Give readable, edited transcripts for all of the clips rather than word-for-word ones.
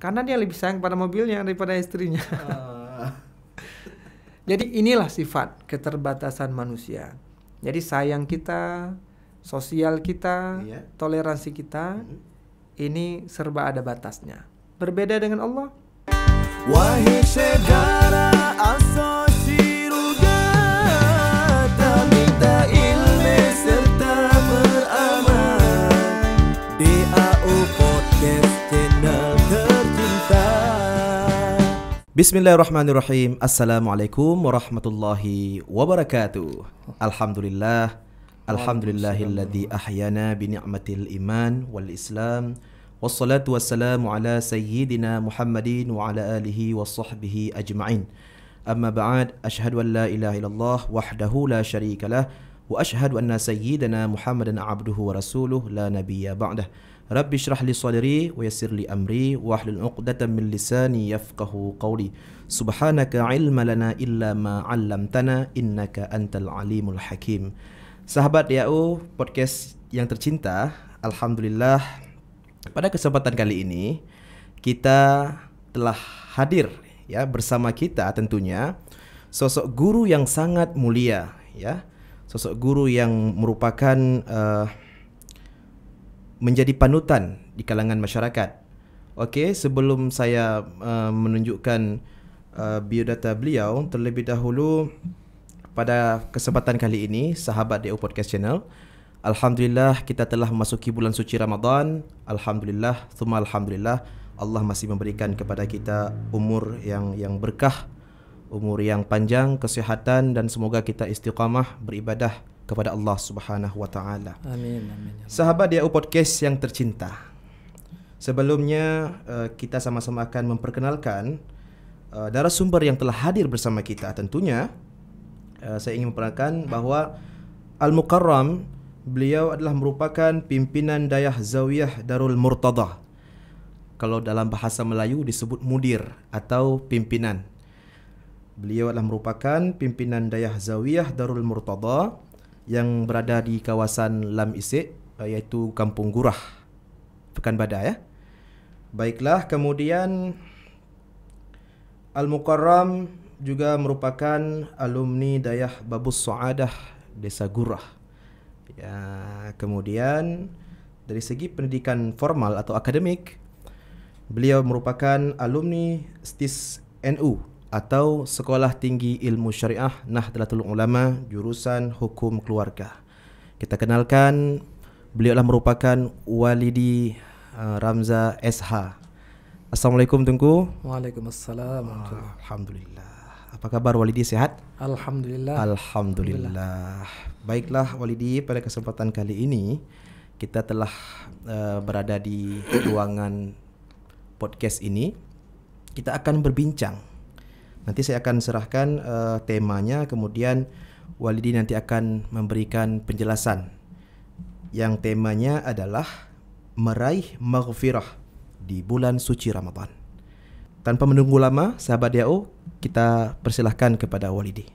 Karena dia lebih sayang pada mobilnya daripada istrinya. Jadi inilah sifat keterbatasan manusia. Jadi sayang kita, sosial kita, toleransi kita, ini serba ada batasnya. Berbeda dengan Allah. Wahai saudara asosiasi rugata, minta ilmu serta beramal. DAO Podcast channel tercinta. Bismillahirrahmanirrahim. Assalamualaikum warahmatullahi wabarakatuh. Alhamdulillahilladzi ahyana bi ni'matil iman wal islam. Wassalatu wassalamu ala sayyidina Muhammadin wa ala alihi wa sahbihi ajma'in. Amma ba'd, ashhadu an la ilaha illallah wahdahu la syarika lah wa ashhadu anna sayyidina Muhammadan abduhu wa rasuluh la nabiyya ba'dah. Rabbi shrah li sadri wa yassir li amri wa hlul 'uqdatam min lisani yafqahu qawli. Subhanaka ilma lana illa ma 'allamtana innaka antal alimul hakim. Sahabat DAO Podcast yang tercinta, alhamdulillah pada kesempatan kali ini kita telah hadir ya bersama kita tentunya sosok guru yang sangat mulia ya, sosok guru yang merupakan menjadi panutan di kalangan masyarakat. Okey, sebelum saya menunjukkan biodata beliau, terlebih dahulu pada kesempatan kali ini sahabat DAO Podcast Channel, alhamdulillah kita telah memasuki bulan suci Ramadan. Alhamdulillah, thumma alhamdulillah, Allah masih memberikan kepada kita umur yang berkah, umur yang panjang, kesihatan, dan semoga kita istiqamah beribadah kepada Allah Subhanahu wa taala. Amin, amin. Sahabat DAO Podcast yang tercinta, sebelumnya kita sama-sama akan memperkenalkan narasumber yang telah hadir bersama kita. Tentunya saya ingin memperkenalkan bahawa Al-Mukarram, beliau adalah merupakan pimpinan Dayah Zawiyah Darul Murtadah. Kalau dalam bahasa Melayu disebut mudir atau pimpinan. Beliau adalah merupakan pimpinan Dayah Zawiyah Darul Murtadah yang berada di kawasan Lam Isik, iaitu Kampung Gurah, Pekanbadak ya. Baiklah, kemudian Al-Mukarram juga merupakan alumni Dayah Babus Sa'adah Desa Gurah. Ya, kemudian dari segi pendidikan formal atau akademik, beliau merupakan alumni STIS NU atau Sekolah Tinggi Ilmu Syariah Nahdlatul Ulama jurusan Hukum Keluarga. Kita kenalkan, beliau adalah merupakan Walidi Ramza SH. Assalamualaikum Tunku. Waalaikumsalam. Alhamdulillah. Apa kabar Walidi, sehat? Alhamdulillah. Alhamdulillah. Baiklah Walidi, pada kesempatan kali ini kita telah berada di ruangan podcast ini. Kita akan berbincang. Nanti saya akan serahkan temanya, kemudian Walidi nanti akan memberikan penjelasan. Yang temanya adalah meraih maghfirah di bulan suci Ramadan. Tanpa menunggu lama, sahabat DAO, kita persilahkan kepada Walidi.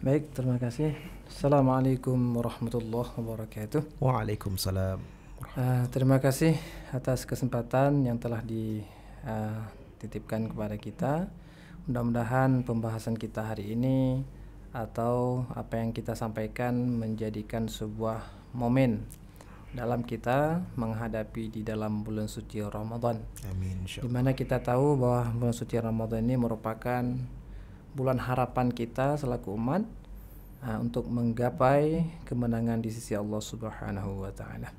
Baik, terima kasih. Assalamualaikum warahmatullahi wabarakatuh. Waalaikumsalam. Terima kasih atas kesempatan yang telah dititipkan kepada kita. Mudah-mudahan pembahasan kita hari ini atau apa yang kita sampaikan menjadikan sebuah momen dalam kita menghadapi di dalam bulan suci Ramadan. Amin. Di mana kita tahu bahwa bulan suci Ramadan ini merupakan bulan harapan kita selaku umat untuk menggapai kemenangan di sisi Allah Subhanahu wa taala.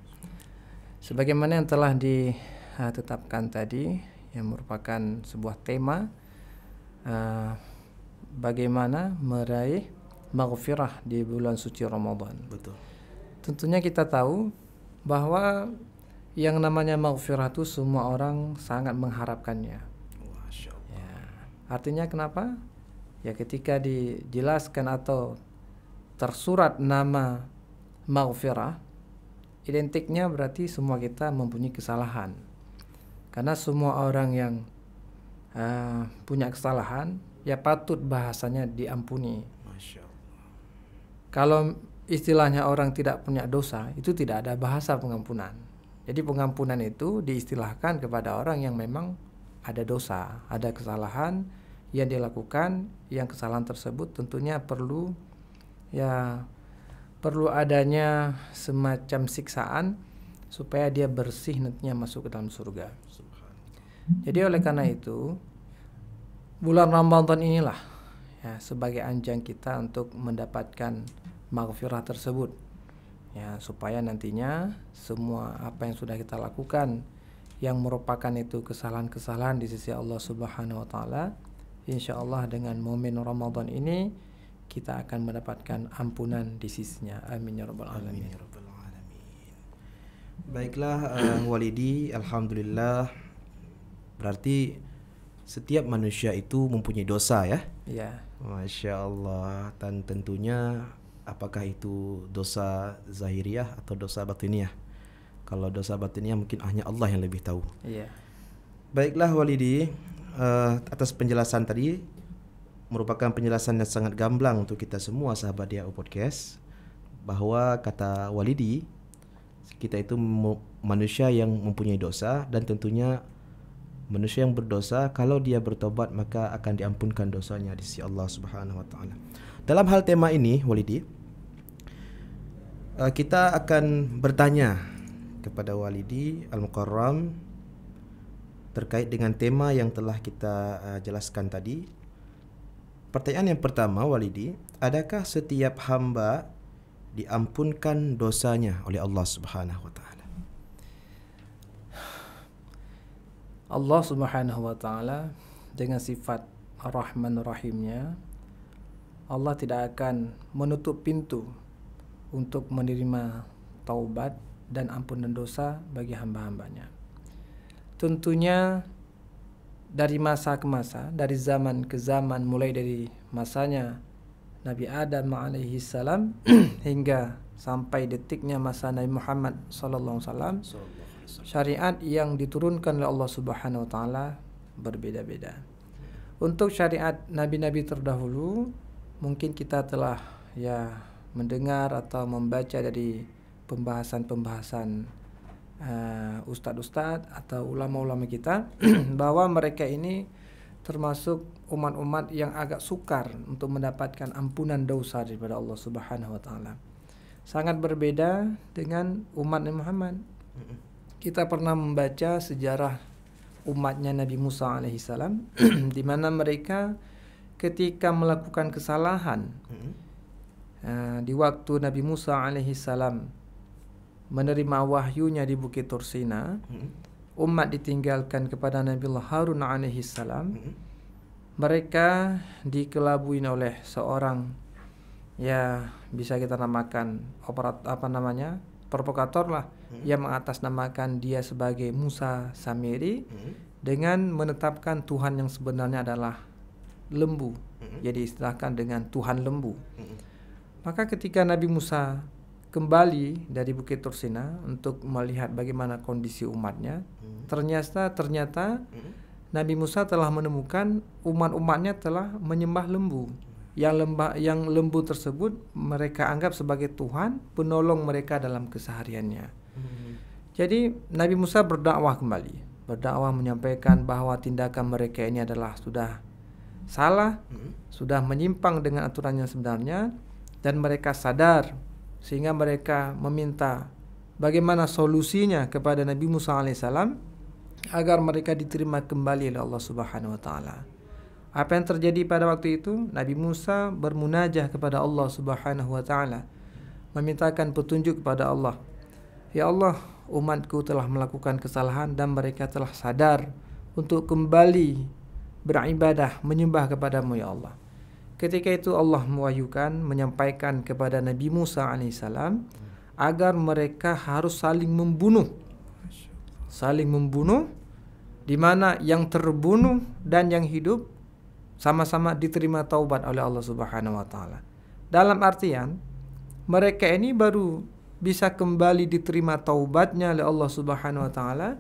Sebagaimana yang telah ditetapkan tadi, yang merupakan sebuah tema bagaimana meraih maghfirah di bulan suci Ramadan. Betul. Tentunya kita tahu bahwa yang namanya maghfirah itu semua orang sangat mengharapkannya. Masya Allah. Ya, artinya kenapa? Ya, ketika dijelaskan atau tersurat nama maghfirah, identiknya berarti semua kita mempunyai kesalahan. Karena semua orang yang punya kesalahan, ya patut bahasanya diampuni. Masya Allah. Kalau istilahnya orang tidak punya dosa, itu tidak ada bahasa pengampunan. Jadi pengampunan itu diistilahkan kepada orang yang memang ada dosa, ada kesalahan yang dilakukan, yang kesalahan tersebut tentunya perlu adanya semacam siksaan supaya dia bersih nantinya masuk ke dalam surga. Jadi oleh karena itu bulan Ramadan inilah ya sebagai anjang kita untuk mendapatkan maghfirah tersebut. Ya, supaya nantinya semua apa yang sudah kita lakukan yang merupakan itu kesalahan-kesalahan di sisi Allah Subhanahu wa taala, insyaallah dengan momen Ramadan ini kita akan mendapatkan ampunan di sisinya. Amin ya rabbal alamin. Baiklah Walidi, alhamdulillah. Berarti setiap manusia itu mempunyai dosa ya? Ya. Masya Allah. Dan tentunya apakah itu dosa zahiriyah atau dosa batiniyah? Kalau dosa batiniyah mungkin hanya Allah yang lebih tahu. Iya. Baiklah Walidi, atas penjelasan tadi merupakan penjelasan yang sangat gamblang untuk kita semua sahabat DAO Podcast, bahwa kata Walidi, kita itu manusia yang mempunyai dosa, dan tentunya manusia yang berdosa kalau dia bertobat maka akan diampunkan dosanya di sisi Allah Subhanahu wa taala. Dalam hal tema ini Walidi, kita akan bertanya kepada Walidi Al-Mukarram terkait dengan tema yang telah kita jelaskan tadi. Pertanyaan yang pertama Walidi, adakah setiap hamba diampunkan dosanya oleh Allah Subhanahu wa taala? Allah Subhanahu wa taala dengan sifat Ar-Rahman Rahimnya, Allah tidak akan menutup pintu untuk menerima taubat dan ampunan dosa bagi hamba-hambanya. Tentunya dari masa ke masa, dari zaman ke zaman, mulai dari masanya Nabi Adam alaihi salam hingga sampai detiknya masa Nabi Muhammad sallallahu alaihi wasallam, syariat yang diturunkan oleh Allah Subhanahu wa taala berbeda-beda. Untuk syariat nabi-nabi terdahulu mungkin kita telah mendengar atau membaca dari pembahasan-pembahasan ustadz-ustadz atau ulama-ulama kita bahwa mereka ini termasuk umat-umat yang agak sukar untuk mendapatkan ampunan dosa daripada Allah Subhanahu wa taala. Sangat berbeda dengan umat Nabi Muhammad. Kita pernah membaca sejarah umatnya Nabi Musa alaihissalam di mana mereka ketika melakukan kesalahan di waktu Nabi Musa alaihissalam menerima wahyunya di Bukit Tursina, umat ditinggalkan kepada Nabi Harun alaihissalam. Mereka dikelabui oleh seorang bisa kita namakan provokator lah, yang mengatasnamakan dia sebagai Musa Samiri dengan menetapkan Tuhan yang sebenarnya adalah lembu. Jadi istilahkan dengan Tuhan lembu. Maka ketika Nabi Musa kembali dari Bukit Tursina untuk melihat bagaimana kondisi umatnya, ternyata Nabi Musa telah menemukan umat-umatnya telah menyembah lembu. Yang lembu tersebut mereka anggap sebagai Tuhan, penolong mereka dalam kesehariannya. Jadi Nabi Musa berdakwah kembali, menyampaikan bahwa tindakan mereka ini adalah sudah salah, sudah menyimpang dengan aturan yang sebenarnya, dan mereka sadar, sehingga mereka meminta bagaimana solusinya kepada Nabi Musa alaihissalam agar mereka diterima kembali oleh Allah Subhanahu wa taala. Apa yang terjadi pada waktu itu? Nabi Musa bermunajah kepada Allah Subhanahu wa taala, memintakan petunjuk kepada Allah. Ya Allah, umatku telah melakukan kesalahan dan mereka telah sadar untuk kembali beribadah, menyembah kepadamu ya Allah. Ketika itu Allah mewahyukan, menyampaikan kepada Nabi Musa alaihissalam agar mereka harus saling membunuh, di mana yang terbunuh dan yang hidup sama-sama diterima taubat oleh Allah Subhanahu wa taala. Dalam artian mereka ini baru bisa kembali diterima taubatnya oleh Allah Subhanahu wa taala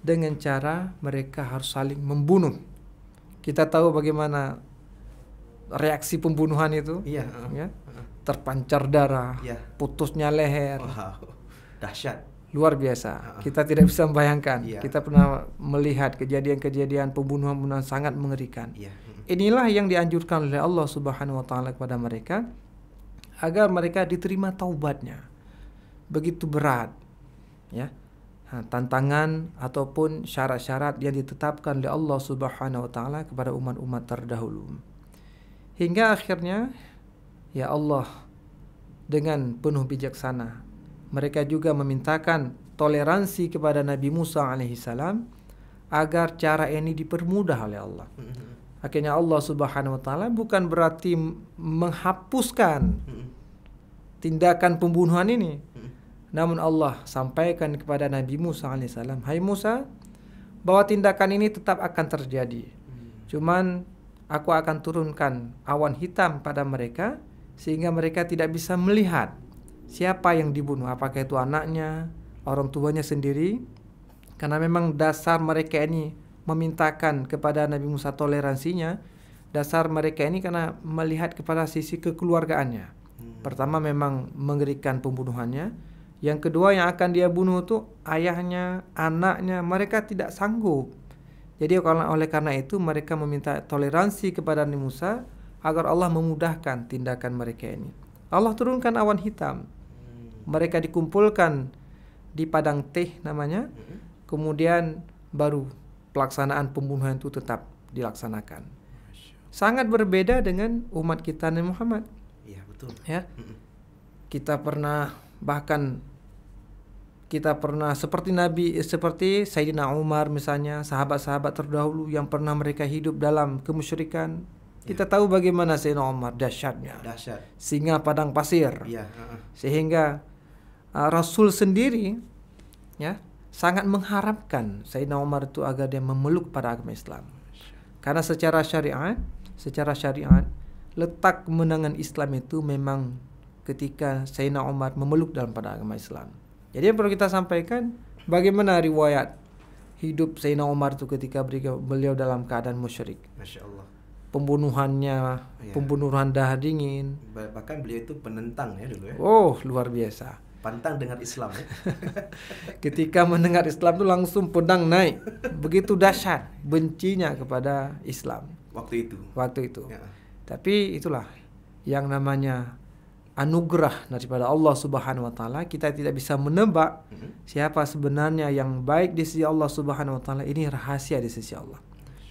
dengan cara mereka harus saling membunuh. Kita tahu bagaimana reaksi pembunuhan itu, terpancar darah, putusnya leher, dahsyat. luar biasa. Kita tidak bisa membayangkan. Iya. Kita pernah melihat kejadian-kejadian pembunuhan-pembunuhan sangat mengerikan. Iya. Inilah yang dianjurkan oleh Allah Subhanahu wa taala kepada mereka agar mereka diterima taubatnya. Begitu berat, ya. Tantangan ataupun syarat-syarat yang ditetapkan oleh Allah Subhanahu wa taala kepada umat-umat terdahulu. Hingga akhirnya ya Allah dengan penuh bijaksana mereka juga memintakan toleransi kepada Nabi Musa alaihissalam agar cara ini dipermudah oleh Allah. Akhirnya Allah Subhanahu wa taala bukan berarti menghapuskan tindakan pembunuhan ini. Namun Allah sampaikan kepada Nabi Musa alaihissalam, "Hai Musa, bahwa tindakan ini tetap akan terjadi. Cuman aku akan turunkan awan hitam pada mereka sehingga mereka tidak bisa melihat siapa yang dibunuh, apakah itu anaknya, orang tuanya sendiri." Karena memang dasar mereka ini memintakan kepada Nabi Musa toleransinya, dasar mereka ini karena melihat kepada sisi kekeluargaannya. Pertama memang mengerikan pembunuhannya. Yang kedua yang akan dia bunuh itu ayahnya, anaknya, mereka tidak sanggup. Jadi oleh karena itu mereka meminta toleransi kepada Nabi Musa agar Allah memudahkan tindakan mereka ini. Allah turunkan awan hitam. Mereka dikumpulkan di padang teh namanya. Kemudian baru pelaksanaan pembunuhan itu tetap dilaksanakan. Sangat berbeda dengan umat kita Nabi Muhammad. Iya, betul. Ya. Kita pernah seperti Sayyidina Umar misalnya, sahabat-sahabat terdahulu yang pernah mereka hidup dalam kemusyrikan. Kita tahu bagaimana Sayyidina Umar dahsyatnya. Dahsyat. Singa padang pasir. Iya, Sehingga Rasul sendiri ya sangat mengharapkan Sayyidina Umar itu agar dia memeluk pada agama Islam. Karena secara syariat letak kemenangan Islam itu memang ketika Sayyidina Umar memeluk dalam pada agama Islam. Jadi yang perlu kita sampaikan bagaimana riwayat hidup Sayyidina Umar itu ketika beliau dalam keadaan musyrik. Masya Allah. Pembunuhannya, pembunuhan dahar dingin. Bahkan beliau itu penentang ya dulu ya. Oh, luar biasa. Pantang dengan Islam ya. Ketika mendengar Islam itu langsung pedang naik. Begitu dahsyat bencinya kepada Islam. Waktu itu. Ya. Tapi itulah yang namanya anugerah daripada Allah Subhanahu wa taala. Kita tidak bisa menebak siapa sebenarnya yang baik di sisi Allah Subhanahu wa taala. Ini rahasia di sisi Allah.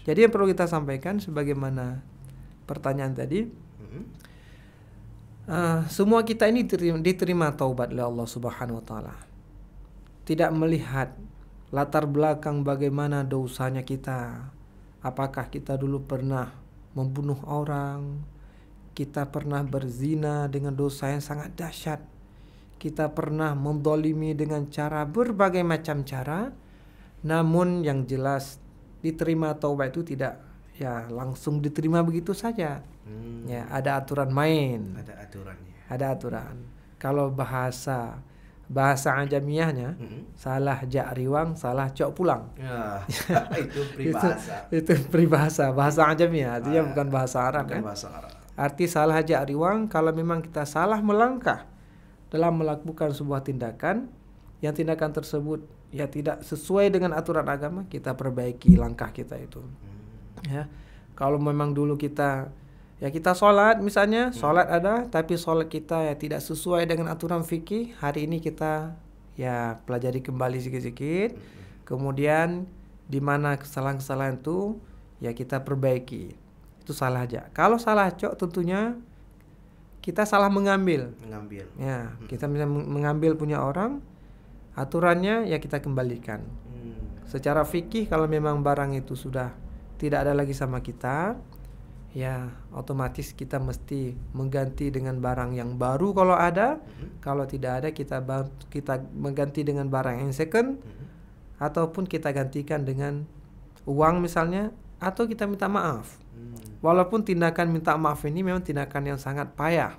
Jadi yang perlu kita sampaikan sebagaimana pertanyaan tadi, semua kita ini diterima taubat oleh Allah Subhanahu wa taala. Tidak melihat latar belakang bagaimana dosanya kita. Apakah kita dulu pernah membunuh orang, kita pernah berzina dengan dosa yang sangat dahsyat, kita pernah mendolimi dengan cara berbagai macam cara. Namun yang jelas diterima taubat itu tidak ya langsung diterima begitu saja. Ya, ada aturan main. Ada aturannya. Ada aturan. Kalau bahasa ajamiyahnya, salah jak riwang, salah cok pulang. Ya, itu peribahasa. itu peribahasa, bahasa ajamiyah, artinya bukan bahasa Arab. Bukan ya. bahasa Arab. Arti salah jak riwang kalau memang kita salah melangkah dalam melakukan sebuah tindakan, yang tindakan tersebut ya tidak sesuai dengan aturan agama, kita perbaiki langkah kita itu. Ya. Kalau memang dulu kita sholat misalnya, sholat ada tapi sholat kita ya tidak sesuai dengan aturan fikih, hari ini kita ya pelajari kembali sedikit-sedikit, kemudian di mana kesalahan-kesalahan itu ya kita perbaiki. Itu salah aja. Kalau salah cok tentunya kita salah mengambil. Ya, kita bisa mengambil punya orang, aturannya ya kita kembalikan. Secara fikih kalau memang barang itu sudah tidak ada lagi sama kita, ya otomatis kita mesti mengganti dengan barang yang baru kalau ada. Kalau tidak ada kita mengganti dengan barang yang second, ataupun kita gantikan dengan uang misalnya, atau kita minta maaf. Walaupun tindakan minta maaf ini memang tindakan yang sangat payah.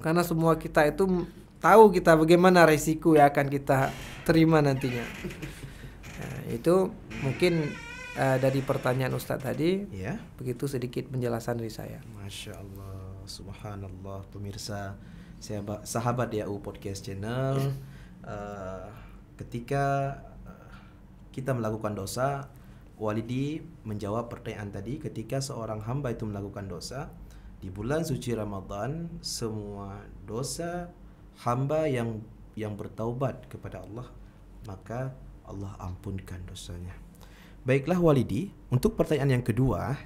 Karena semua kita itu tahu kita bagaimana risiko yang akan kita terima nantinya. Nah, itu mungkin dari pertanyaan Ustadz tadi, ya. Begitu sedikit penjelasan dari saya. Masya Allah, subhanallah, pemirsa sahabat YAU Podcast Channel. ketika kita melakukan dosa, Walidi menjawab pertanyaan tadi, ketika seorang hamba itu melakukan dosa di bulan suci Ramadan, semua dosa hamba yang bertaubat kepada Allah, maka Allah ampunkan dosanya. Baiklah Walidi, untuk pertanyaan yang kedua,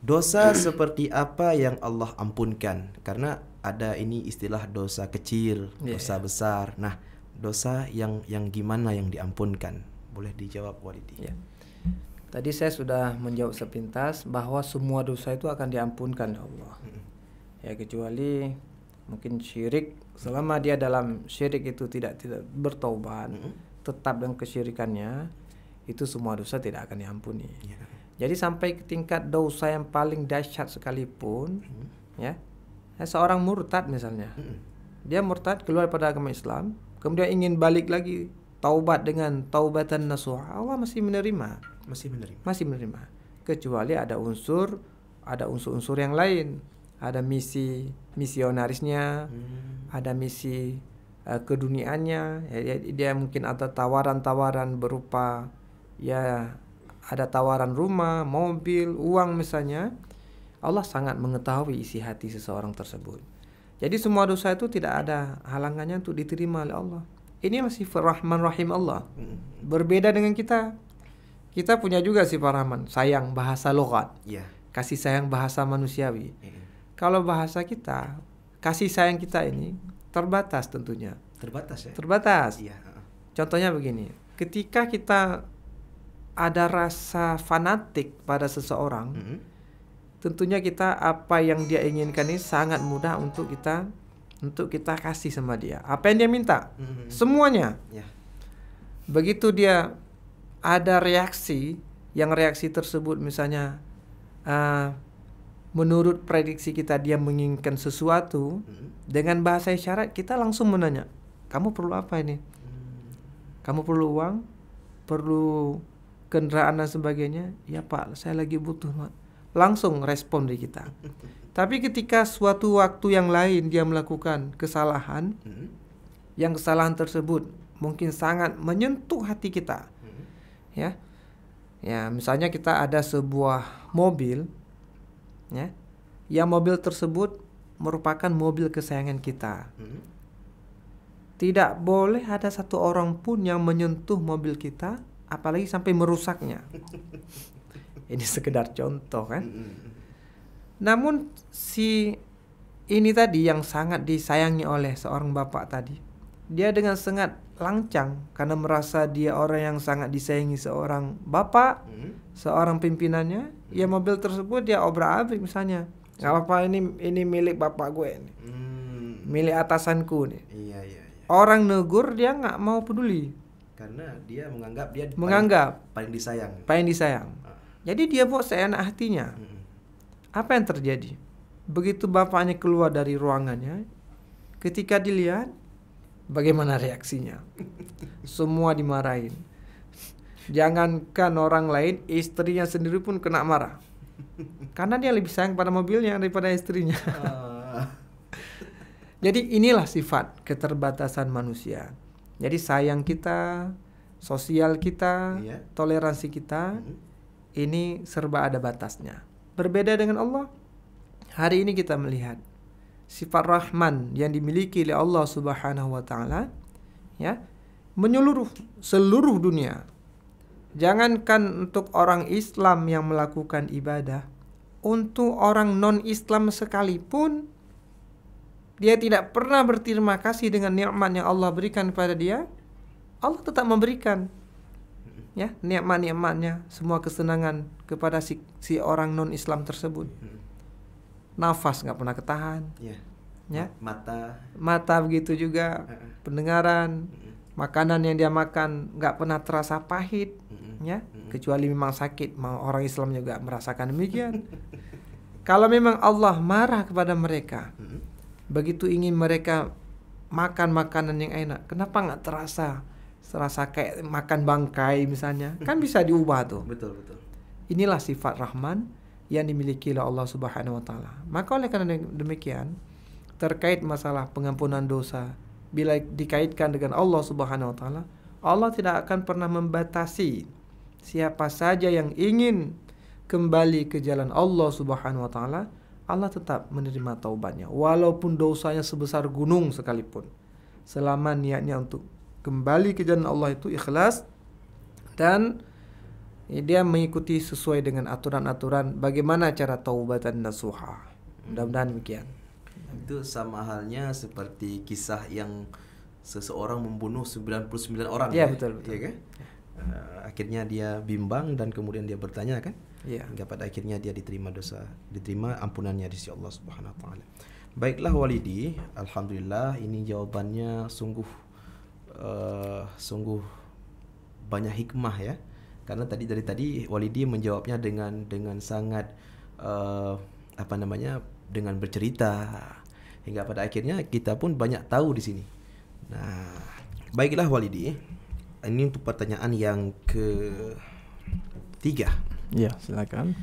dosa seperti apa yang Allah ampunkan? Karena ada ini istilah dosa kecil, dosa besar. Nah, dosa yang gimana yang diampunkan? Boleh dijawab Walidi. Tadi saya sudah menjawab sepintas bahwa semua dosa itu akan diampunkan oleh Allah. Ya, kecuali mungkin syirik. Selama dia dalam syirik itu tidak bertaubat, tetap dengan kesyirikannya, itu semua dosa tidak akan diampuni. Jadi sampai ke tingkat dosa yang paling dahsyat sekalipun, ya, seorang murtad misalnya, dia murtad keluar pada agama Islam, kemudian ingin balik lagi, taubat dengan taubatan nasuha, Allah masih menerima. Masih menerima. Kecuali ada unsur-unsur yang lain. Ada misi misionarisnya, ada misi keduniaannya. Ya, dia mungkin ada tawaran-tawaran berupa ada tawaran rumah, mobil, uang misalnya. Allah sangat mengetahui isi hati seseorang tersebut. Jadi semua dosa itu tidak ada halangannya untuk diterima oleh Allah. Ini masih Rahman Rahim Allah. Berbeda dengan kita. Kita punya juga sifat Rahman, sayang bahasa logat, kasih sayang bahasa manusiawi. Kalau bahasa kita, kasih sayang kita ini terbatas tentunya. Terbatas. Contohnya begini, ketika kita ada rasa fanatik pada seseorang, tentunya kita apa yang dia inginkan ini sangat mudah untuk kita kasih sama dia. Apa yang dia minta, semuanya. Begitu dia ada reaksi, yang reaksi tersebut misalnya menurut prediksi kita dia menginginkan sesuatu, dengan bahasa isyarat kita langsung menanya, kamu perlu apa ini? Kamu perlu uang? Perlu kendaraan dan sebagainya? Ya Pak, saya lagi butuh. Langsung respon dari kita. Tapi ketika suatu waktu yang lain dia melakukan kesalahan, yang kesalahan tersebut mungkin sangat menyentuh hati kita. Ya, misalnya kita ada sebuah mobil, yang mobil tersebut merupakan mobil kesayangan kita. Tidak boleh ada satu orang pun yang menyentuh mobil kita, apalagi sampai merusaknya. Ini sekedar contoh kan. Namun ini tadi yang sangat disayangi oleh seorang bapak tadi, dia dengan sangat lancang karena merasa dia orang yang sangat disayangi seorang bapak, seorang pimpinannya, ya mobil tersebut dia obrak-abrik misalnya. Nggak apa-apa, ini milik bapak gue ini, milik atasanku nih. Orang negur dia nggak mau peduli karena dia menganggap paling disayang. Jadi dia buat seenak hatinya. Apa yang terjadi? Begitu bapaknya keluar dari ruangannya, ketika dilihat, bagaimana reaksinya? Semua dimarahin. Jangankan orang lain, istrinya sendiri pun kena marah. Karena dia lebih sayang pada mobilnya daripada istrinya. Jadi inilah sifat keterbatasan manusia. Jadi sayang kita, sosial kita, toleransi kita, ini serba ada batasnya. Berbeda dengan Allah. Hari ini kita melihat sifat Rahman yang dimiliki oleh Allah Subhanahu wa taala, menyeluruh seluruh dunia. Jangankan untuk orang Islam yang melakukan ibadah, untuk orang non-Islam sekalipun dia tidak pernah berterima kasih dengan nikmat yang Allah berikan kepada dia, Allah tetap memberikan nikmat-nikmatnya, semua kesenangan kepada si orang non-Islam tersebut. Nafas nggak pernah ketahan, mata begitu juga, pendengaran, makanan yang dia makan nggak pernah terasa pahit, kecuali memang sakit. Orang Islam juga merasakan demikian. Kalau memang Allah marah kepada mereka, begitu ingin mereka makan makanan yang enak, kenapa nggak terasa kayak makan bangkai misalnya? Kan bisa diubah tuh. Betul. Inilah sifat Rahman yang dimiliki oleh Allah Subhanahu wa taala. Maka oleh karena demikian, terkait masalah pengampunan dosa bila dikaitkan dengan Allah Subhanahu wa taala, Allah tidak akan pernah membatasi siapa saja yang ingin kembali ke jalan Allah Subhanahu wa taala. Allah tetap menerima taubatnya walaupun dosanya sebesar gunung sekalipun, selama niatnya untuk kembali ke jalan Allah itu ikhlas dan dia mengikuti sesuai dengan aturan-aturan bagaimana cara taubatan nasuha. Mudah-mudahan demikian. Itu sama halnya seperti kisah yang seseorang membunuh 99 orang. Ya, betul. Ya, kan? Akhirnya dia bimbang dan kemudian dia bertanya kan? Ya. Hingga pada akhirnya dia diterima ampunannya di sisi Allah Subhanahu wa taala. Baiklah Walidi, alhamdulillah ini jawabannya sungguh banyak hikmah ya. Karena dari tadi Walidi menjawabnya dengan sangat dengan bercerita, hingga pada akhirnya kita pun banyak tahu di sini. Nah, baiklah Walidi, ini untuk pertanyaan yang ketiga. Ya, silakan.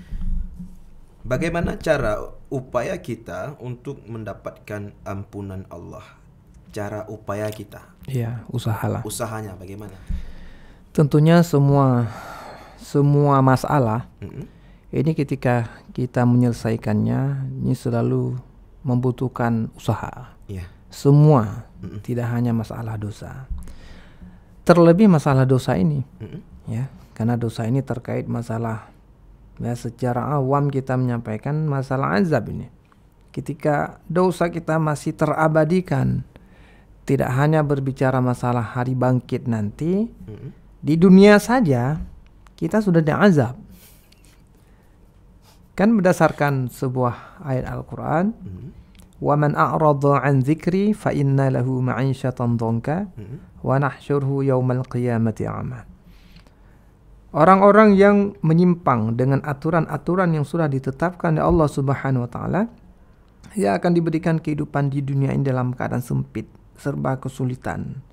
Bagaimana cara upaya kita untuk mendapatkan ampunan Allah? Cara upaya kita. Ya, usahalah. Usahanya bagaimana? Tentunya semua masalah ini ketika kita menyelesaikannya ini selalu membutuhkan usaha. Yeah. Semua, tidak hanya masalah dosa. Terlebih masalah dosa ini, ya, karena dosa ini terkait masalah, ya, secara awam kita menyampaikan masalah azab ini. Ketika dosa kita masih terabadikan, tidak hanya berbicara masalah hari bangkit nanti, di dunia saja kita sudah diazab. Kan berdasarkan sebuah ayat Al-Quran, wa man a'rada an dzikri fa inna lahu ma'isyatan dhanka wa nahsyuruhu yaumal qiyamati a'ma. Orang-orang yang menyimpang dengan aturan-aturan yang sudah ditetapkan oleh Allah Subhanahu wa taala, ia akan diberikan kehidupan di dunia ini dalam keadaan sempit, serba kesulitan,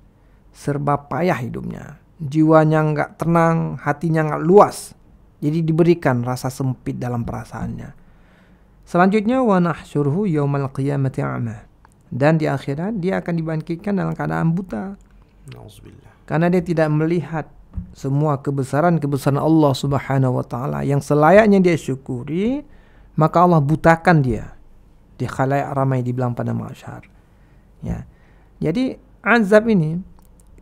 serba payah hidupnya. Jiwanya enggak tenang, hatinya enggak luas. Jadi diberikan rasa sempit dalam perasaannya. Selanjutnya wa nahsyuruhu yaumal qiyamati a'ma. Dan di akhirat dia akan dibangkitkan dalam keadaan buta. Nauzubillah. Karena dia tidak melihat semua kebesaran Allah Subhanahu wa taala yang selayaknya dia syukuri, maka Allah butakan dia di khalayak ramai dibilang pada mahsyar. Ya. Jadi azab ini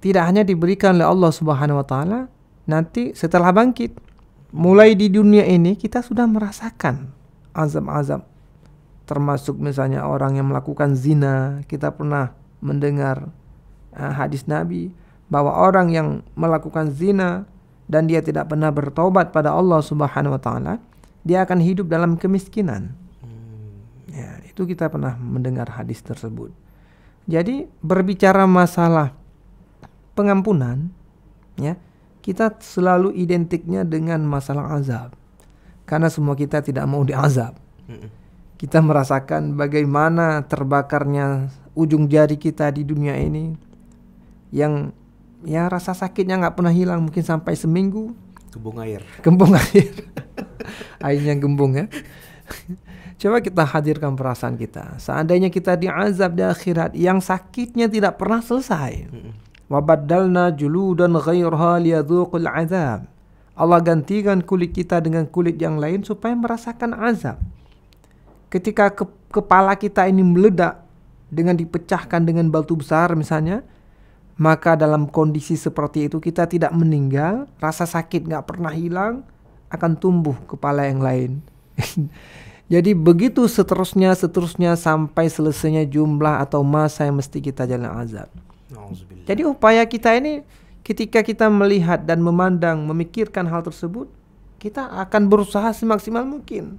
tidak hanya diberikan oleh Allah Subhanahu wa taala nanti setelah bangkit. Mulai di dunia ini kita sudah merasakan azab-azab. Termasuk misalnya orang yang melakukan zina. Kita pernah mendengar hadis Nabi bahwa orang yang melakukan zina dan dia tidak pernah bertaubat pada Allah Subhanahu wa taala, dia akan hidup dalam kemiskinan. Ya, itu kita pernah mendengar hadis tersebut. Jadi berbicara masalah pengampunan, ya, kita selalu identiknya dengan masalah azab. Karena semua kita tidak mau diazab. Kita merasakan bagaimana terbakarnya ujung jari kita di dunia ini, yang ya rasa sakitnya nggak pernah hilang, mungkin sampai seminggu. Kembung air. Airnya gembung ya. Coba kita hadirkan perasaan kita. Seandainya kita diazab di akhirat yang sakitnya tidak pernah selesai. Wa baddalna juludan ghairaha liyadzuqul azab. Allah gantikan kulit kita dengan kulit yang lain supaya merasakan azab. Ketika kepala kita ini meledak dengan dipecahkan dengan batu besar misalnya, maka dalam kondisi seperti itu kita tidak meninggal, rasa sakit nggak pernah hilang, akan tumbuh kepala yang lain. Jadi begitu seterusnya sampai selesainya jumlah atau masa yang mesti kita jalan azab. Jadi upaya kita ini ketika kita melihat dan memandang, memikirkan hal tersebut, kita akan berusaha semaksimal mungkin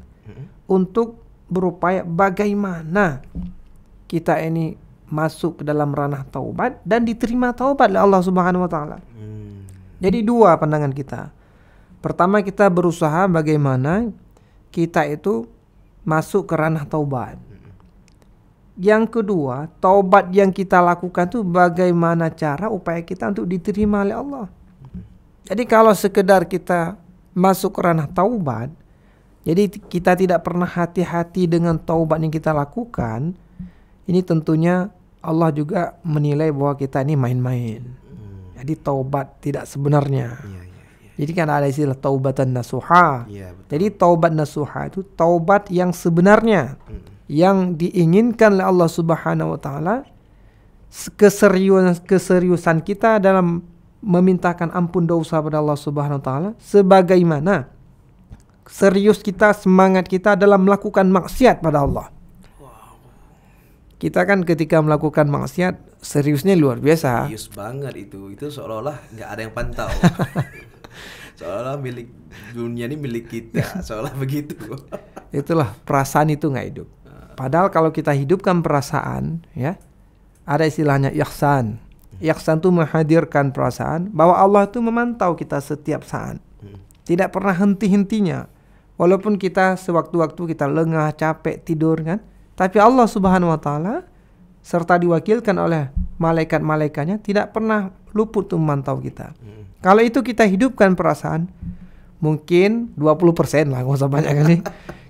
untuk berupaya bagaimana kita ini masuk ke dalam ranah taubat dan diterima taubat oleh Allah Subhanahu wa taala. Jadi dua pandangan kita. Pertama, kita berusaha bagaimana kita itu masuk ke ranah taubat. Yang kedua, taubat yang kita lakukan itu bagaimana cara upaya kita untuk diterima oleh Allah. Jadi kalau sekedar kita masuk ke ranah taubat, jadi kita tidak pernah hati-hati dengan taubat yang kita lakukan, ini tentunya Allah juga menilai bahwa kita ini main-main. Jadi taubat tidak sebenarnya. Iya. Jadi kan ada istilah taubatan nasuha. Iya, betul. Jadi taubat nasuha itu taubat yang sebenarnya, yang diinginkan oleh Allah Subhanahu wa taala, keseriusan kita dalam memintakan ampun dosa pada Allah Subhanahu wa taala, sebagaimana serius kita, semangat kita dalam melakukan maksiat pada Allah. Kita kan ketika melakukan maksiat seriusnya luar biasa. Serius banget itu seolah-olah nggak ada yang pantau. Seolah-olah milik dunia ini milik kita, seolah begitu. Itulah perasaan itu nggak hidup. Padahal kalau kita hidupkan perasaan, ya, ada istilahnya ihsan. Ihsan itu menghadirkan perasaan bahwa Allah itu memantau kita setiap saat, tidak pernah henti-hentinya. Walaupun kita sewaktu-waktu kita lengah, capek, tidur kan, tapi Allah Subhanahu wa taala serta diwakilkan oleh malaikat-malaikatnya tidak pernah luput untuk memantau kita. Kalau itu kita hidupkan perasaan, mungkin 20% lah, nggak usah banyak kali.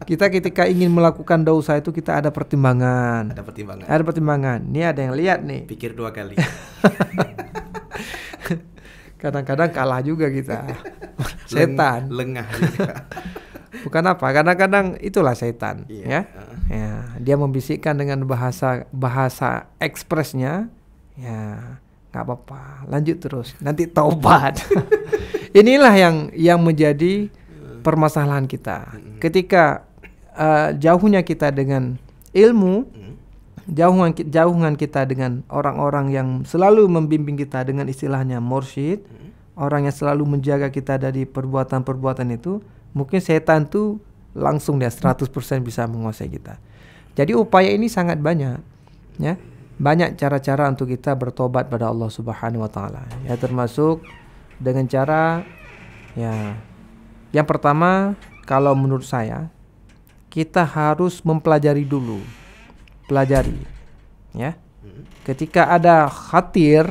Kita ketika ingin melakukan dosa itu kita ada pertimbangan. Ada pertimbangan. Ini ada yang lihat nih. Pikir 2 kali. Kadang-kadang kalah juga kita. Setan. Lengah juga. Bukan apa? Kadang-kadang itulah setan. Iya. Ya, dia membisikkan dengan bahasa ekspresnya. Ya, nggak apa-apa. Lanjut terus. Nanti taubat. Inilah yang menjadi permasalahan kita. Ketika jauhnya kita dengan ilmu, jauhan kita dengan orang-orang yang selalu membimbing kita dengan istilahnya mursyid, orang yang selalu menjaga kita dari perbuatan-perbuatan itu, mungkin setan tuh langsung dia 100% bisa menguasai kita. Jadi upaya ini sangat banyak, ya. Banyak cara-cara untuk kita bertobat pada Allah Subhanahu wa taala. Ya, termasuk dengan cara, ya, yang pertama kalau menurut saya kita harus mempelajari dulu. Pelajari, ya. Ketika ada khatir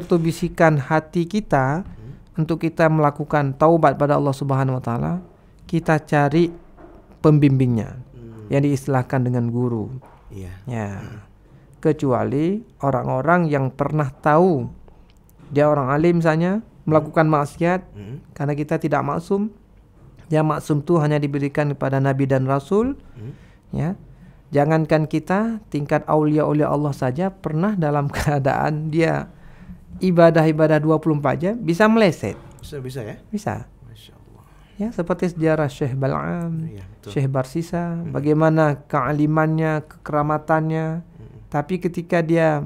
tuh bisikan hati kita untuk kita melakukan taubat pada Allah Subhanahu wa taala, kita cari pembimbingnya yang diistilahkan dengan guru. Iya. Ya. Kecuali orang-orang yang pernah tahu dia orang alim misalnya melakukan maksiat, karena kita tidak maksum. Yang maksum itu hanya diberikan kepada nabi dan rasul. Ya. Jangankan kita, tingkat aulia-aulia Allah saja pernah dalam keadaan dia ibadah-ibadah 24 jam bisa meleset. Bisa ya? Bisa. Masya Allah. Ya, seperti sejarah Syekh Bal'am, Iya, betul. Syekh Barsisa, bagaimana kealimannya, kekeramatannya. Tapi ketika dia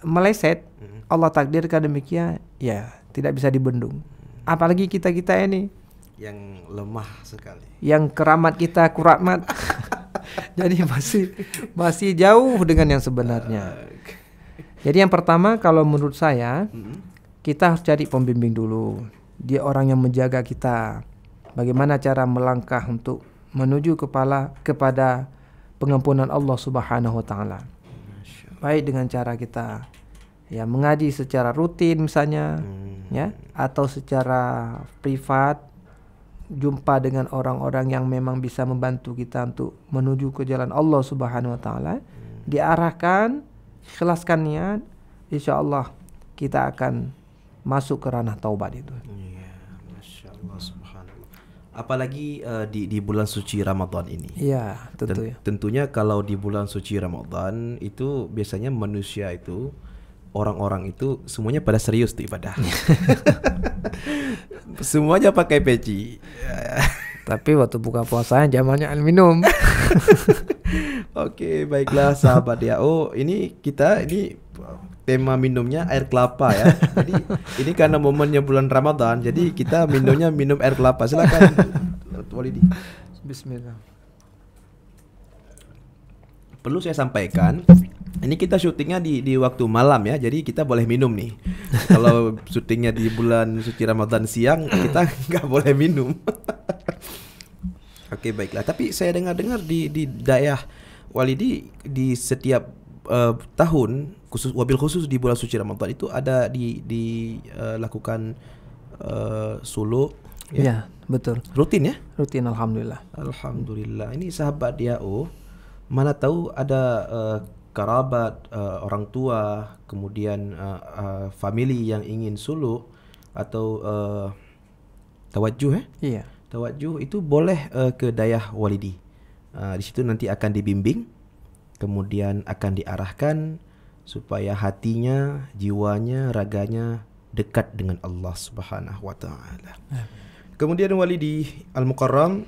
meleset, Allah takdirkan demikian, ya tidak bisa dibendung. Apalagi kita-kita ini yang lemah sekali, yang keramat kita kuratmat. Jadi masih jauh dengan yang sebenarnya. Jadi yang pertama kalau menurut saya, kita harus cari pembimbing dulu. Dia orang yang menjaga kita. Bagaimana cara melangkah untuk menuju kepada pengampunan Allah Subhanahu wa taala. Baik dengan cara kita ya mengaji secara rutin misalnya, ya, atau secara privat, jumpa dengan orang-orang yang memang bisa membantu kita untuk menuju ke jalan Allah Subhanahu wa taala, diarahkan, ikhlaskan niat, insyaallah kita akan masuk ke ranah taubat itu. Iya, Masya Allah, subhanallah. Apalagi di bulan suci Ramadan ini. Iya, tentu ya. Tentunya kalau di bulan suci Ramadan itu biasanya manusia itu, orang-orang itu semuanya pada serius tuh ibadah. Semuanya pakai peci. Tapi waktu buka puasanya zamannya minum. Oke, baiklah sahabat ya. Oh, ini tema minumnya air kelapa ya. Jadi ini karena momennya bulan Ramadan, jadi kita minum air kelapa. Silakan Walidi. Bismillah. Perlu saya sampaikan, ini kita syutingnya di waktu malam ya, jadi kita boleh minum nih. Kalau syutingnya di bulan suci Ramadan siang, kita nggak boleh minum. Oke, baiklah. Tapi saya dengar di daerah Walidi di setiap tahun, wabil khusus di bulan suci Ramadan itu ada dilakukan suluk. Ya, betul. Rutin ya? Rutin, alhamdulillah. Alhamdulillah. Ini sahabat DAO, mana tahu ada kerabat, orang tua, kemudian family yang ingin suluk atau tawajuh Iya. tawajuh itu boleh ke dayah walidi. Di situ nanti akan dibimbing, kemudian akan diarahkan supaya hatinya, jiwanya, raganya dekat dengan Allah Subhanahu wa taala. Kemudian walidi al-mukarram,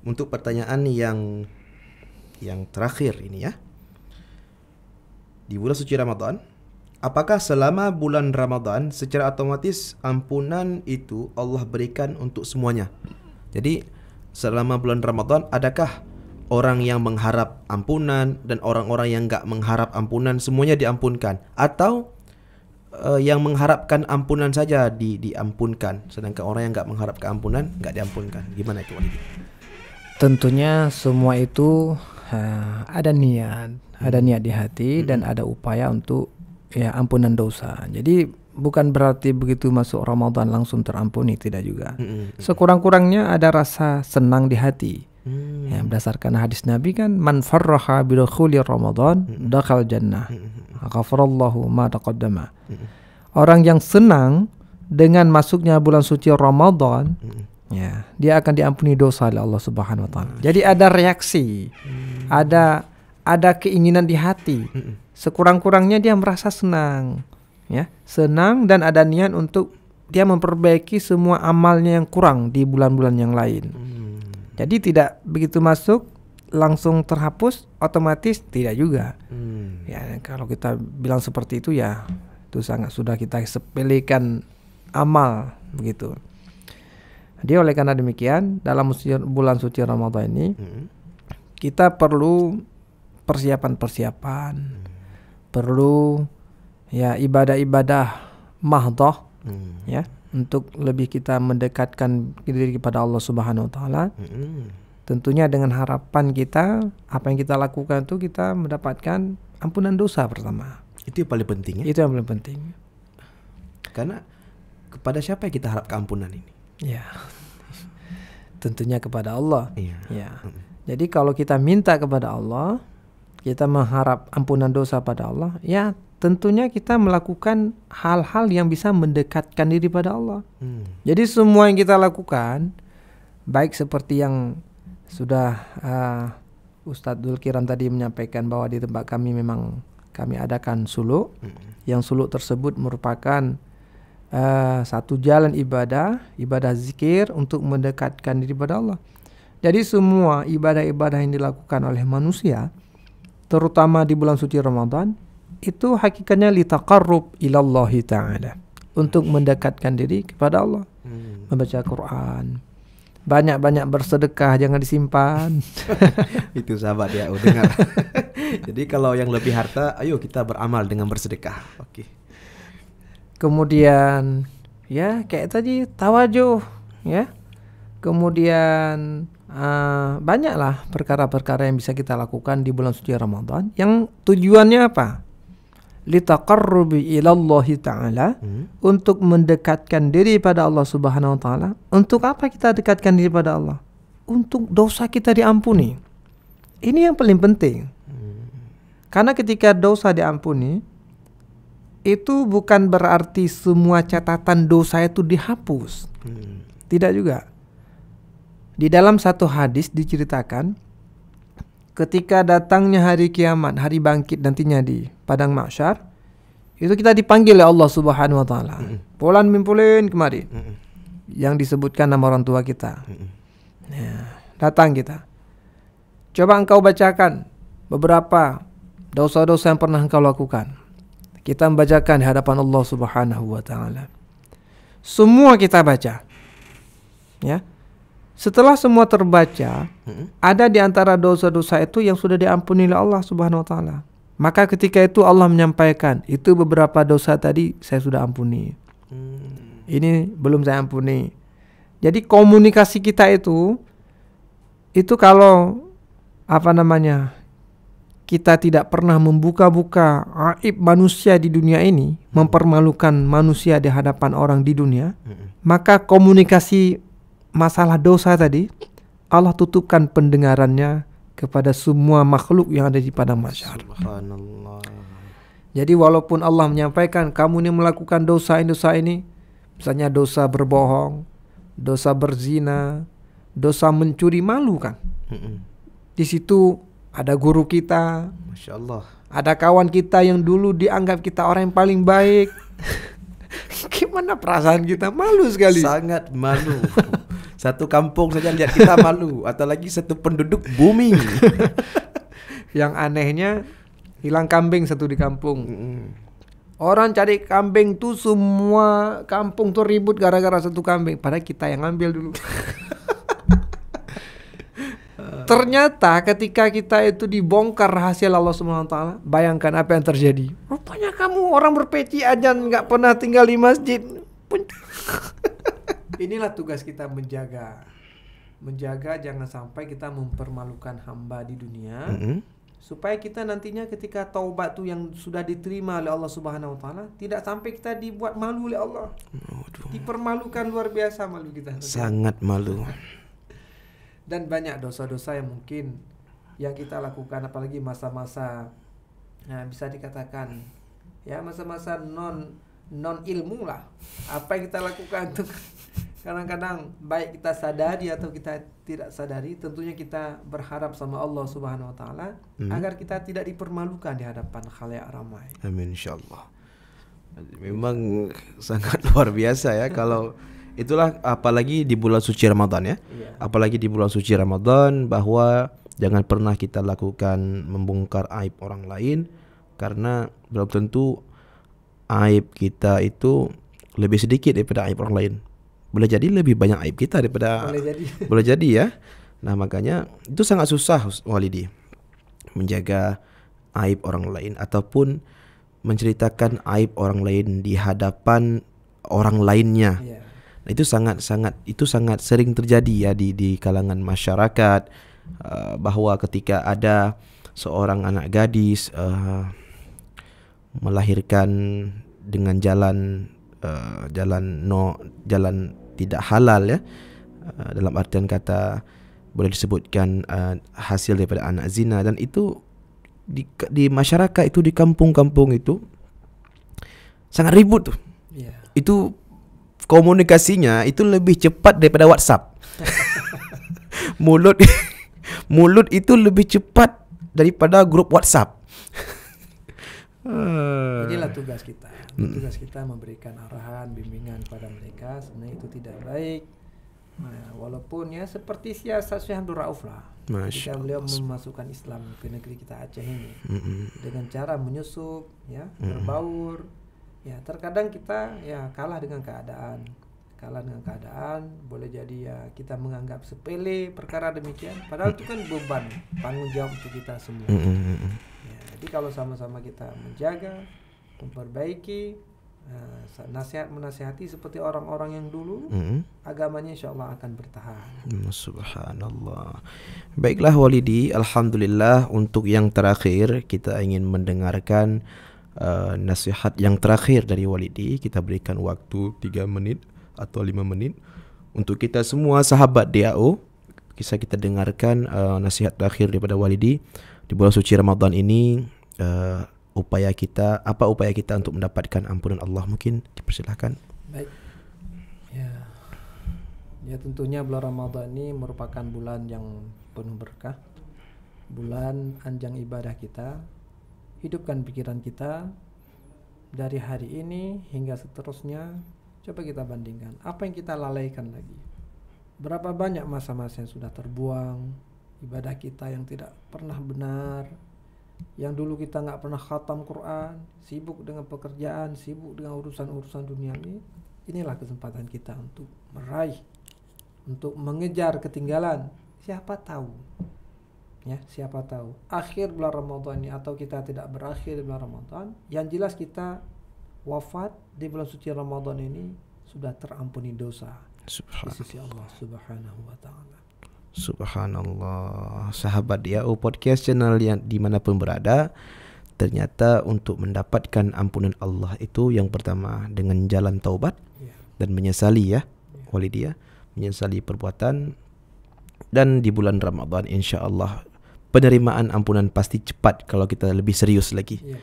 untuk pertanyaan yang terakhir ini ya. Di bulan suci Ramadan, apakah selama bulan Ramadan secara otomatis ampunan itu Allah berikan untuk semuanya? Jadi selama bulan Ramadan adakah orang yang mengharap ampunan dan orang-orang yang enggak mengharap ampunan semuanya diampunkan, atau yang mengharapkan ampunan saja diampunkan, sedangkan orang yang enggak mengharapkan ampunan enggak diampunkan? Gimana itu Walidi? Tentunya semua itu ada niat di hati dan ada upaya untuk ya ampunan dosa. Jadi bukan berarti begitu masuk Ramadan langsung terampuni, tidak juga. Sekurang-kurangnya ada rasa senang di hati. Ya, berdasarkan hadis Nabi kan, man farraha bi dukhuli Ramadan dakhal jannah. Ghafarallahu ma taqaddama. Orang yang senang dengan masuknya bulan suci Ramadan, ya, dia akan diampuni dosa oleh Allah Subhanahu wa taala. Jadi ada reaksi, ada keinginan di hati. Sekurang-kurangnya dia merasa senang, ya, senang dan ada niat untuk dia memperbaiki semua amalnya yang kurang di bulan-bulan yang lain. Jadi tidak begitu masuk langsung terhapus otomatis, tidak juga. Ya, kalau kita bilang seperti itu ya itu sangat sudah kita sepelekan amal begitu. Jadi oleh karena demikian dalam bulan suci Ramadan ini kita perlu persiapan-persiapan, perlu ya ibadah-ibadah mahdhah, ya, untuk lebih kita mendekatkan diri kepada Allah Subhanahu wa taala. Tentunya dengan harapan kita apa yang kita lakukan itu kita mendapatkan ampunan dosa pertama. Itu yang paling penting ya. Itu yang paling penting. Karena kepada siapa yang kita harap keampunan ini? Ya. Tentunya kepada Allah. Iya. Ya. Jadi kalau kita minta kepada Allah, kita mengharap ampunan dosa pada Allah, ya tentunya kita melakukan hal-hal yang bisa mendekatkan diri pada Allah. Jadi semua yang kita lakukan, baik seperti yang sudah Ustadz Dzulkiran tadi menyampaikan bahwa di tempat kami memang kami adakan suluk, yang suluk tersebut merupakan satu jalan ibadah zikir untuk mendekatkan diri pada Allah. Jadi semua ibadah-ibadah yang dilakukan oleh manusia, terutama di bulan suci Ramadan, itu hakikatnya litaqarrub ilallahi ta'ala, untuk mendekatkan diri kepada Allah. Membaca Quran, banyak-banyak bersedekah, jangan disimpan. Itu sahabat ya, dengar. Jadi kalau yang lebih harta, ayo kita beramal dengan bersedekah. Oke. Kemudian ya kayak tadi tawajuh, ya. Kemudian banyaklah perkara-perkara yang bisa kita lakukan di bulan suci Ramadan yang tujuannya apa? Litaqarrubi ilallahi ta'ala, untuk mendekatkan diri pada Allah Subhanahu wa taala. Untuk apa kita dekatkan diri pada Allah? Untuk dosa kita diampuni. Ini yang paling penting. Karena ketika dosa diampuni, itu bukan berarti semua catatan dosa itu dihapus. Tidak juga. Di dalam satu hadis diceritakan, ketika datangnya hari kiamat, hari bangkit nantinya di padang mahsyar, itu kita dipanggil oleh Allah Subhanahu wa taala. Pulan mimpulin kemari. Yang disebutkan nama orang tua kita. Ya, datang kita. Coba engkau bacakan beberapa dosa-dosa yang pernah engkau lakukan. Kita membacakan di hadapan Allah Subhanahu wa taala. Semua kita baca. Ya. Setelah semua terbaca, ada di antara dosa-dosa itu yang sudah diampuni oleh Allah Subhanahu wa taala. Maka ketika itu Allah menyampaikan, itu beberapa dosa tadi saya sudah ampuni. Ini belum saya ampuni. Jadi komunikasi kita itu kalau kita tidak pernah membuka-buka aib manusia di dunia ini, mempermalukan manusia di hadapan orang di dunia, maka komunikasi masalah dosa tadi Allah tutupkan pendengarannya, kepada semua makhluk yang ada di padang mahsyar. Subhanallah. Jadi walaupun Allah menyampaikan kamu ini melakukan dosa ini, misalnya dosa berbohong, dosa berzina, dosa mencuri, malu kan? Di situ ada guru kita, Masya Allah. ada kawan kita yang dulu dianggap kita orang yang paling baik. Gimana perasaan kita? Malu sekali. Sangat malu. Satu kampung saja lihat kita malu, atau lagi satu penduduk bumi. Yang anehnya hilang kambing satu di kampung. Orang cari kambing tuh semua kampung tuh ribut gara-gara satu kambing. Padahal kita yang ngambil dulu. Ternyata ketika kita itu dibongkar rahasia Allah Subhanahu wa taala, bayangkan apa yang terjadi. Rupanya kamu orang berpeci aja nggak pernah tinggal di masjid. Inilah tugas kita menjaga jangan sampai kita mempermalukan hamba di dunia. Supaya kita nantinya ketika taubat tuh yang sudah diterima oleh Allah Subhanahu wa taala, tidak sampai kita dibuat malu oleh Allah. Dipermalukan luar biasa malu kita. Sangat malu. Dan banyak dosa-dosa yang mungkin yang kita lakukan, apalagi masa-masa bisa dikatakan ya masa-masa non ilmu lah. Apa yang kita lakukan tuh kadang-kadang baik kita sadari atau kita tidak sadari, tentunya kita berharap sama Allah Subhanahu wa taala agar kita tidak dipermalukan di hadapan khalayak ramai. Amin insyaallah. Memang sangat luar biasa ya kalau itulah, apalagi di bulan suci Ramadan ya. Apalagi di bulan suci Ramadan, bahwa jangan pernah kita lakukan membongkar aib orang lain, karena belum tentu aib kita itu lebih sedikit daripada aib orang lain. Boleh jadi lebih banyak aib kita daripada boleh jadi ya. Nah, makanya itu sangat susah Walidi menjaga aib orang lain ataupun menceritakan aib orang lain di hadapan orang lainnya. Nah, itu sangat sering terjadi ya di kalangan masyarakat, bahwa ketika ada seorang anak gadis melahirkan dengan jalan tidak halal ya, dalam artian kata boleh disebutkan hasil daripada anak zina, dan itu di masyarakat itu, di kampung-kampung itu sangat ribut tuh. Itu komunikasinya itu lebih cepat daripada WhatsApp. mulut itu lebih cepat daripada grup WhatsApp. Inilah tugas kita. Tugas kita memberikan arahan, bimbingan kepada mereka. Sebenarnya itu tidak baik. Nah, walaupun ya seperti siasat Syekh Abdul Rauf lah. Ketika beliau memasukkan Islam ke negeri kita Aceh ini dengan cara menyusup, ya, berbaur. Ya, terkadang kita ya kalah dengan keadaan. Boleh jadi ya kita menganggap sepele perkara demikian, padahal itu kan beban tanggung jawab untuk kita semua. Ya, jadi kalau sama-sama kita menjaga, memperbaiki, menasihati seperti orang-orang yang dulu, agamanya insyaallah akan bertahan. Subhanallah. Baiklah Walidi, alhamdulillah untuk yang terakhir kita ingin mendengarkan nasihat yang terakhir dari Walidi. Kita berikan waktu 3 menit atau 5 menit untuk kita semua sahabat DAO. Bisa kita dengarkan nasihat terakhir daripada Walidi di bulan suci Ramadan ini. Upaya kita untuk mendapatkan ampunan Allah, mungkin dipersilakan. Baik. Ya tentunya bulan Ramadan ini merupakan bulan yang penuh berkah, bulan anjang ibadah kita. Hidupkan pikiran kita dari hari ini hingga seterusnya. Coba kita bandingkan apa yang kita lalaikan lagi. Berapa banyak masa-masa yang sudah terbuang, ibadah kita yang tidak pernah benar, yang dulu kita nggak pernah khatam Quran, sibuk dengan pekerjaan, sibuk dengan urusan-urusan dunia ini. Inilah kesempatan kita untuk meraih, untuk mengejar ketinggalan. Siapa tahu akhir bulan Ramadan ini, atau kita tidak berakhir di bulan Ramadan, yang jelas kita wafat di bulan suci Ramadan ini sudah terampuni dosa di sisi Allah Subhanahu wa taala. Subhanallah. Sahabat DAO Podcast Channel yang dimanapun berada, ternyata untuk mendapatkan ampunan Allah itu yang pertama dengan jalan taubat dan menyesali ya, Walidi ya, menyesali perbuatan. Dan di bulan Ramadan insyaallah penerimaan ampunan pasti cepat kalau kita lebih serius lagi. Ya.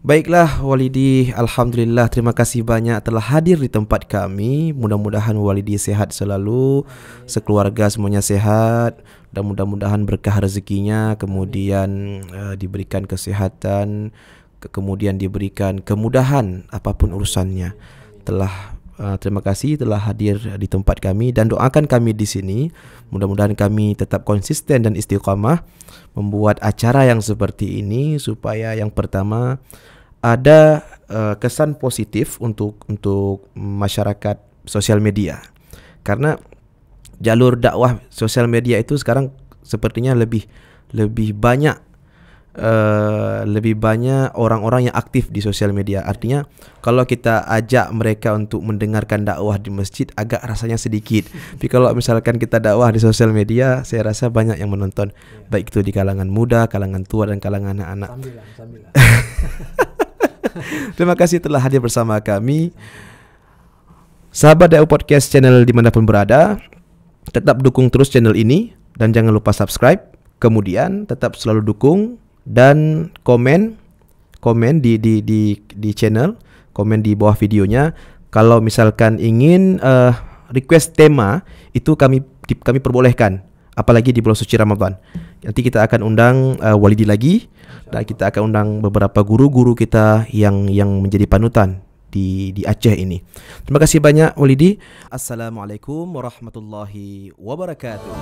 Baiklah Walidi, alhamdulillah, terima kasih banyak telah hadir di tempat kami. Mudah-mudahan Walidi sehat selalu, sekeluarga semuanya sehat, dan mudah-mudahan berkah rezekinya, kemudian diberikan kesehatan, kemudian diberikan kemudahan apapun urusannya. Terima kasih telah hadir di tempat kami, dan doakan kami di sini. Mudah-mudahan kami tetap konsisten dan istiqamah membuat acara yang seperti ini, supaya yang pertama ada kesan positif untuk masyarakat sosial media. Karena jalur dakwah sosial media itu sekarang sepertinya lebih banyak orang-orang yang aktif di sosial media. Artinya kalau kita ajak mereka untuk mendengarkan dakwah di masjid, agak rasanya sedikit. Tapi kalau misalkan kita dakwah di sosial media, saya rasa banyak yang menonton, baik itu di kalangan muda, kalangan tua, dan kalangan anak-anak. Sambilan. Terima kasih telah hadir bersama kami, sahabat DAU Podcast channel dimanapun berada. Tetap dukung terus channel ini, dan jangan lupa subscribe. Kemudian tetap selalu dukung dan komen di channel, komen di bawah videonya. Kalau misalkan ingin request tema, itu kami perbolehkan, apalagi di bulan suci Ramadan. Nanti kita akan undang Walidi lagi, dan kita akan undang beberapa guru-guru kita yang menjadi panutan di Aceh ini. Terima kasih banyak Walidi. Assalamualaikum warahmatullahi wabarakatuh.